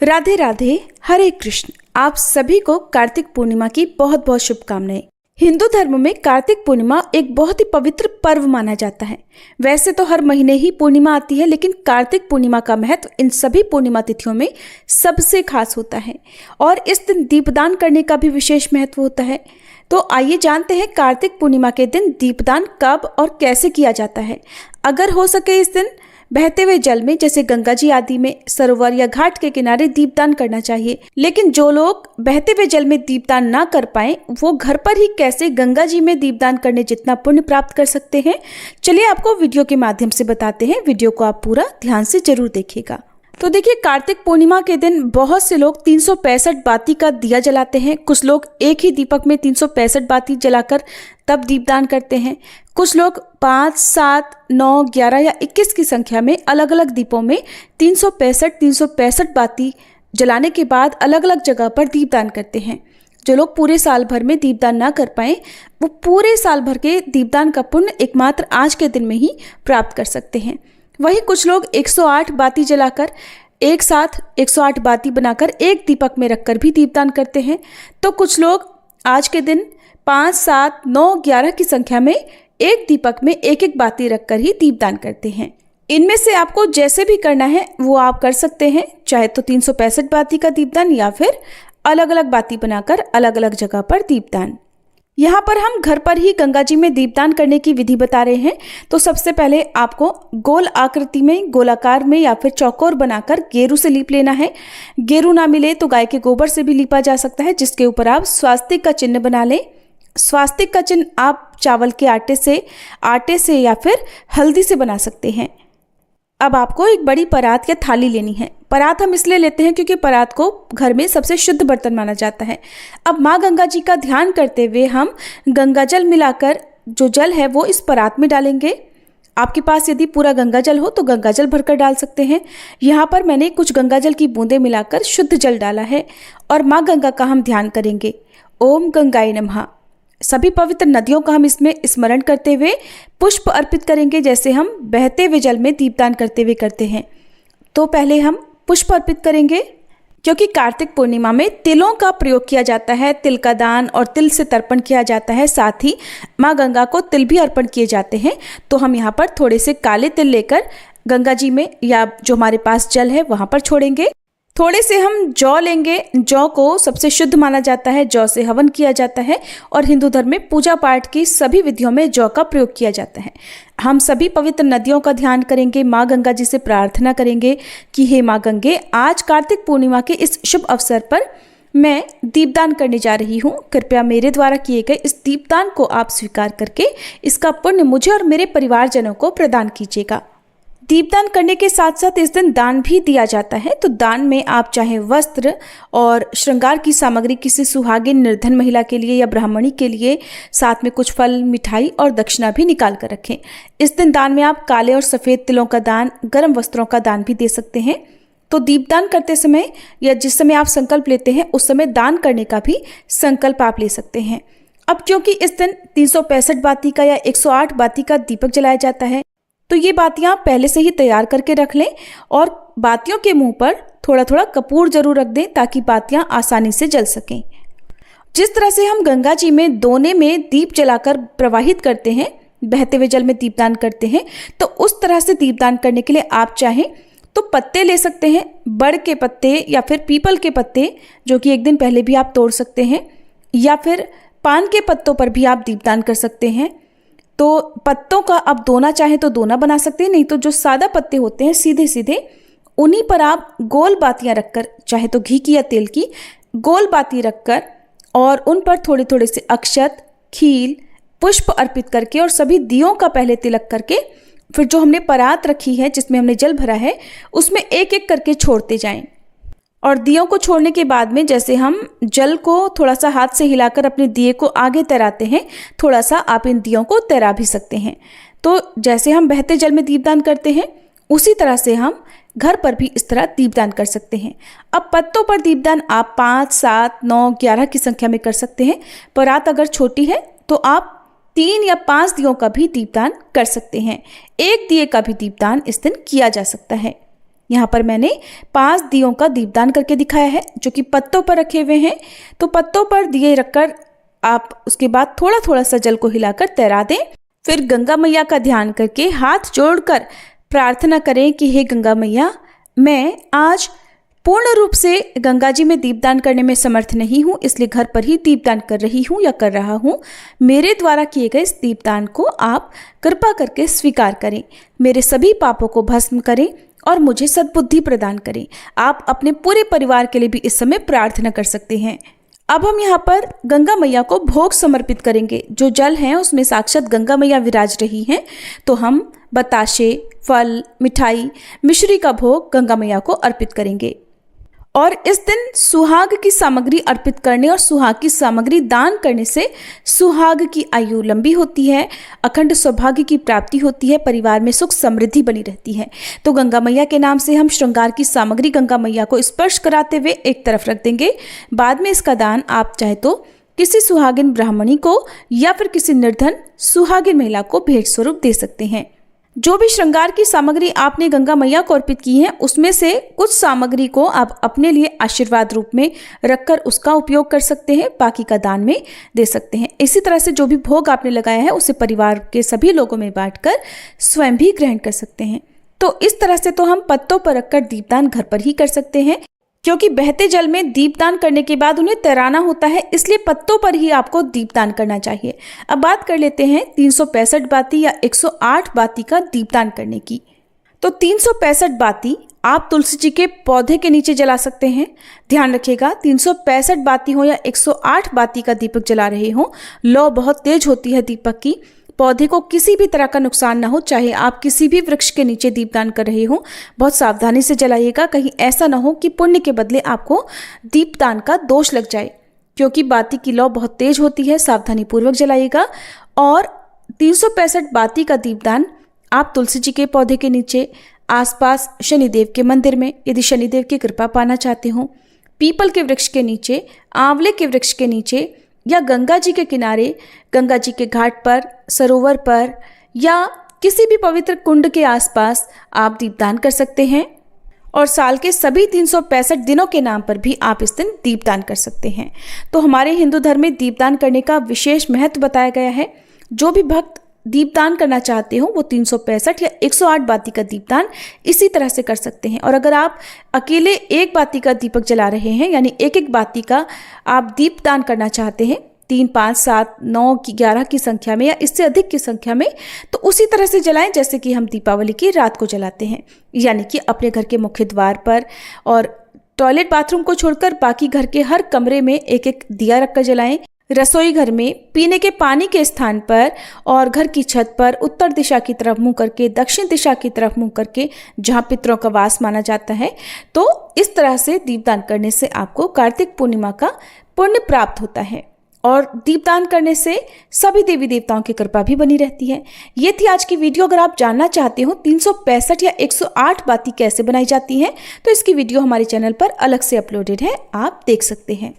राधे राधे, हरे कृष्ण। आप सभी को कार्तिक पूर्णिमा की बहुत बहुत शुभकामनाएं। हिंदू धर्म में कार्तिक पूर्णिमा एक बहुत ही पवित्र पर्व माना जाता है। वैसे तो हर महीने ही पूर्णिमा आती है, लेकिन कार्तिक पूर्णिमा का महत्व इन सभी पूर्णिमा तिथियों में सबसे खास होता है और इस दिन दीपदान करने का भी विशेष महत्व होता है। तो आइए जानते हैं कार्तिक पूर्णिमा के दिन दीपदान कब और कैसे किया जाता है। अगर हो सके इस दिन बहते हुए जल में, जैसे गंगा जी आदि में, सरोवर या घाट के किनारे दीपदान करना चाहिए। लेकिन जो लोग बहते हुए जल में दीपदान ना कर पाए, वो घर पर ही कैसे गंगा जी में दीपदान करने जितना पुण्य प्राप्त कर सकते हैं, चलिए आपको वीडियो के माध्यम से बताते हैं। वीडियो को आप पूरा ध्यान से जरूर देखिएगा। तो देखिए, कार्तिक पूर्णिमा के दिन बहुत से लोग 365 बाती का दिया जलाते हैं। कुछ लोग एक ही दीपक में 365 बाती जलाकर तब दीपदान करते हैं। कुछ लोग 5, 7, 9, 11 या 21 की संख्या में अलग अलग दीपों में 365 बाती जलाने के बाद अलग अलग जगह पर दीपदान करते हैं। जो लोग पूरे साल भर में दीपदान ना कर पाए, वो पूरे साल भर के दीपदान का पुण्य एकमात्र आज के दिन में ही प्राप्त कर सकते हैं। वहीं कुछ लोग 108 बाती जलाकर एक साथ 108 बाती बनाकर एक दीपक में रखकर भी दीपदान करते हैं। तो कुछ लोग आज के दिन 5, 7, 9, 11 की संख्या में एक दीपक में एक एक बाती रखकर ही दीपदान करते हैं। इनमें से आपको जैसे भी करना है वो आप कर सकते हैं, चाहे तो 365 बाती का दीपदान या फिर अलग अलग बाती बनाकर अलग अलग जगह पर दीपदान। यहाँ पर हम घर पर ही गंगा जी में दीपदान करने की विधि बता रहे हैं। तो सबसे पहले आपको गोल आकृति में, गोलाकार में या फिर चौकोर बनाकर गेरू से लीप लेना है। गेरू ना मिले तो गाय के गोबर से भी लीपा जा सकता है, जिसके ऊपर आप स्वास्तिक का चिन्ह बना लें। स्वास्तिक का चिन्ह आप चावल के आटे से या फिर हल्दी से बना सकते हैं। अब आपको एक बड़ी परात या थाली लेनी है। परात हम इसलिए लेते हैं क्योंकि परात को घर में सबसे शुद्ध बर्तन माना जाता है। अब माँ गंगा जी का ध्यान करते हुए हम गंगा जल मिलाकर जो जल है वो इस परात में डालेंगे। आपके पास यदि पूरा गंगा जल हो तो गंगा जल भरकर डाल सकते हैं। यहाँ पर मैंने कुछ गंगा जल की बूंदें मिलाकर शुद्ध जल डाला है और माँ गंगा का हम ध्यान करेंगे। ओम गंगाय नमः। सभी पवित्र नदियों का हम इसमें स्मरण करते हुए पुष्प अर्पित करेंगे, जैसे हम बहते हुए जल में दीपदान करते हुए करते हैं। तो पहले हम पुष्प अर्पित करेंगे, क्योंकि कार्तिक पूर्णिमा में तिलों का प्रयोग किया जाता है। तिल का दान और तिल से तर्पण किया जाता है। साथ ही माँ गंगा को तिल भी अर्पण किए जाते हैं। तो हम यहाँ पर थोड़े से काले तिल लेकर गंगा जी में या जो हमारे पास जल है वहाँ पर छोड़ेंगे। थोड़े से हम जौ लेंगे। जौ को सबसे शुद्ध माना जाता है। जौ से हवन किया जाता है और हिंदू धर्म में पूजा पाठ की सभी विधियों में जौ का प्रयोग किया जाता है। हम सभी पवित्र नदियों का ध्यान करेंगे। माँ गंगा जी से प्रार्थना करेंगे कि हे माँ गंगे, आज कार्तिक पूर्णिमा के इस शुभ अवसर पर मैं दीपदान करने जा रही हूँ। कृपया मेरे द्वारा किए गए इस दीपदान को आप स्वीकार करके इसका पुण्य मुझे और मेरे परिवारजनों को प्रदान कीजिएगा। दीपदान करने के साथ साथ इस दिन दान भी दिया जाता है। तो दान में आप चाहे वस्त्र और श्रृंगार की सामग्री किसी सुहागिन निर्धन महिला के लिए या ब्राह्मणी के लिए, साथ में कुछ फल, मिठाई और दक्षिणा भी निकाल कर रखें। इस दिन दान में आप काले और सफ़ेद तिलों का दान, गर्म वस्त्रों का दान भी दे सकते हैं। तो दीपदान करते समय या जिस समय आप संकल्प लेते हैं उस समय दान करने का भी संकल्प आप ले सकते हैं। अब क्योंकि इस दिन 365 बाती का या 108 बाती का दीपक जलाया जाता है, तो ये बातियां पहले से ही तैयार करके रख लें और बातियों के मुंह पर थोड़ा थोड़ा कपूर जरूर रख दें ताकि बातियां आसानी से जल सकें। जिस तरह से हम गंगा जी में दोने में दीप जलाकर प्रवाहित करते हैं, बहते हुए जल में दीपदान करते हैं, तो उस तरह से दीपदान करने के लिए आप चाहें तो पत्ते ले सकते हैं। बड़ के पत्ते या फिर पीपल के पत्ते, जो कि एक दिन पहले भी आप तोड़ सकते हैं, या फिर पान के पत्तों पर भी आप दीपदान कर सकते हैं। तो पत्तों का आप दोना चाहें तो दोना बना सकते हैं, नहीं तो जो सादा पत्ते होते हैं सीधे सीधे, उन्हीं पर आप गोल बातियां रखकर, चाहे तो घी की या तेल की गोल बाती रखकर और उन पर थोड़े थोड़े से अक्षत, खील, पुष्प अर्पित करके और सभी दियों का पहले तिलक करके फिर जो हमने परात रखी है जिसमें हमने जल भरा है उसमें एक एक करके छोड़ते जाएं। और दियों को छोड़ने के बाद में जैसे हम जल को थोड़ा सा हाथ से हिलाकर अपने दिए को आगे तैराते हैं, थोड़ा सा आप इन दियों को तैरा भी सकते हैं। तो जैसे हम बहते जल में दीपदान करते हैं उसी तरह से हम घर पर भी इस तरह दीपदान कर सकते हैं। अब पत्तों पर दीपदान आप 5, 7, 9, 11 की संख्या में कर सकते हैं। परात अगर छोटी है तो आप 3 या 5 दियों का भी दीपदान कर सकते हैं। एक दिए का भी दीपदान इस दिन किया जा सकता है। यहाँ पर मैंने 5 दियों का दीपदान करके दिखाया है, जो कि पत्तों पर रखे हुए हैं। तो पत्तों पर दिए रखकर आप उसके बाद थोड़ा थोड़ा सा जल को हिलाकर तैरा दें। फिर गंगा मैया का ध्यान करके हाथ जोड़कर प्रार्थना करें कि हे गंगा मैया, मैं आज पूर्ण रूप से गंगा जी में दीपदान करने में समर्थ नहीं हूँ, इसलिए घर पर ही दीपदान कर रही हूँ या कर रहा हूँ। मेरे द्वारा किए गए इस दीपदान को आप कृपा करके स्वीकार करें, मेरे सभी पापों को भस्म करें और मुझे सद्बुद्धि प्रदान करें। आप अपने पूरे परिवार के लिए भी इस समय प्रार्थना कर सकते हैं। अब हम यहाँ पर गंगा मैया को भोग समर्पित करेंगे। जो जल है उसमें साक्षात गंगा मैया विराज रही हैं, तो हम बताशे, फल, मिठाई, मिश्री का भोग गंगा मैया को अर्पित करेंगे। और इस दिन सुहाग की सामग्री अर्पित करने और सुहाग की सामग्री दान करने से सुहाग की आयु लंबी होती है, अखंड सौभाग्य की प्राप्ति होती है, परिवार में सुख समृद्धि बनी रहती है। तो गंगा मैया के नाम से हम श्रृंगार की सामग्री गंगा मैया को स्पर्श कराते हुए एक तरफ रख देंगे। बाद में इसका दान आप चाहे तो किसी सुहागिन ब्राह्मणी को या फिर किसी निर्धन सुहागिन महिला को भेंट स्वरूप दे सकते हैं। जो भी श्रृंगार की सामग्री आपने गंगा मैया को अर्पित की है, उसमें से कुछ सामग्री को आप अपने लिए आशीर्वाद रूप में रखकर उसका उपयोग कर सकते हैं, बाकी का दान में दे सकते हैं। इसी तरह से जो भी भोग आपने लगाया है उसे परिवार के सभी लोगों में बांटकर स्वयं भी ग्रहण कर सकते हैं। तो इस तरह से तो हम पत्तों पर रखकर दीपदान घर पर ही कर सकते हैं, क्योंकि बहते जल में दीपदान करने के बाद उन्हें तैराना होता है, इसलिए पत्तों पर ही आपको दीपदान करना चाहिए। अब बात कर लेते हैं 365 बाती या 108 बाती का दीपदान करने की। तो 365 बाती आप तुलसी जी के पौधे के नीचे जला सकते हैं। ध्यान रखिएगा, 365 बाती हो या 108 बाती का दीपक जला रहे हो, लौ बहुत तेज होती है दीपक की। पौधे को किसी भी तरह का नुकसान ना हो, चाहे आप किसी भी वृक्ष के नीचे दीपदान कर रहे हो, बहुत सावधानी से जलाइएगा। कहीं ऐसा ना हो कि पुण्य के बदले आपको दीपदान का दोष लग जाए, क्योंकि बाती की लौ बहुत तेज होती है। सावधानी पूर्वक जलाइएगा। और 365 बाती का दीपदान आप तुलसी जी के पौधे के नीचे, आसपास शनिदेव के मंदिर में, यदि शनिदेव की कृपा पाना चाहते हो, पीपल के वृक्ष के नीचे, आंवले के वृक्ष के नीचे, या गंगा जी के किनारे, गंगा जी के घाट पर, सरोवर पर, या किसी भी पवित्र कुंड के आसपास आप दीपदान कर सकते हैं। और साल के सभी 365 दिनों के नाम पर भी आप इस दिन दीपदान कर सकते हैं। तो हमारे हिंदू धर्म में दीपदान करने का विशेष महत्व बताया गया है। जो भी भक्त दीपदान करना चाहते हो वो 365 या 108 बाती का दीपदान इसी तरह से कर सकते हैं। और अगर आप अकेले एक बाती का दीपक जला रहे हैं, यानी एक एक बाती का आप दीपदान करना चाहते हैं 3, 5, 7, 9, 11 की संख्या में या इससे अधिक की संख्या में, तो उसी तरह से जलाएं जैसे कि हम दीपावली की रात को जलाते हैं, यानी कि अपने घर के मुख्य द्वार पर और टॉयलेट बाथरूम को छोड़कर बाकी घर के हर कमरे में एक एक दिया रखकर जलाएं। रसोई घर में, पीने के पानी के स्थान पर और घर की छत पर उत्तर दिशा की तरफ मुंह करके, दक्षिण दिशा की तरफ मुंह करके, जहां पितरों का वास माना जाता है। तो इस तरह से दीपदान करने से आपको कार्तिक पूर्णिमा का पुण्य प्राप्त होता है और दीपदान करने से सभी देवी देवताओं की कृपा भी बनी रहती है। ये थी आज की वीडियो। अगर आप जानना चाहते हो 365 या 108 बाती कैसे बनाई जाती है, तो इसकी वीडियो हमारे चैनल पर अलग से अपलोडेड है, आप देख सकते हैं।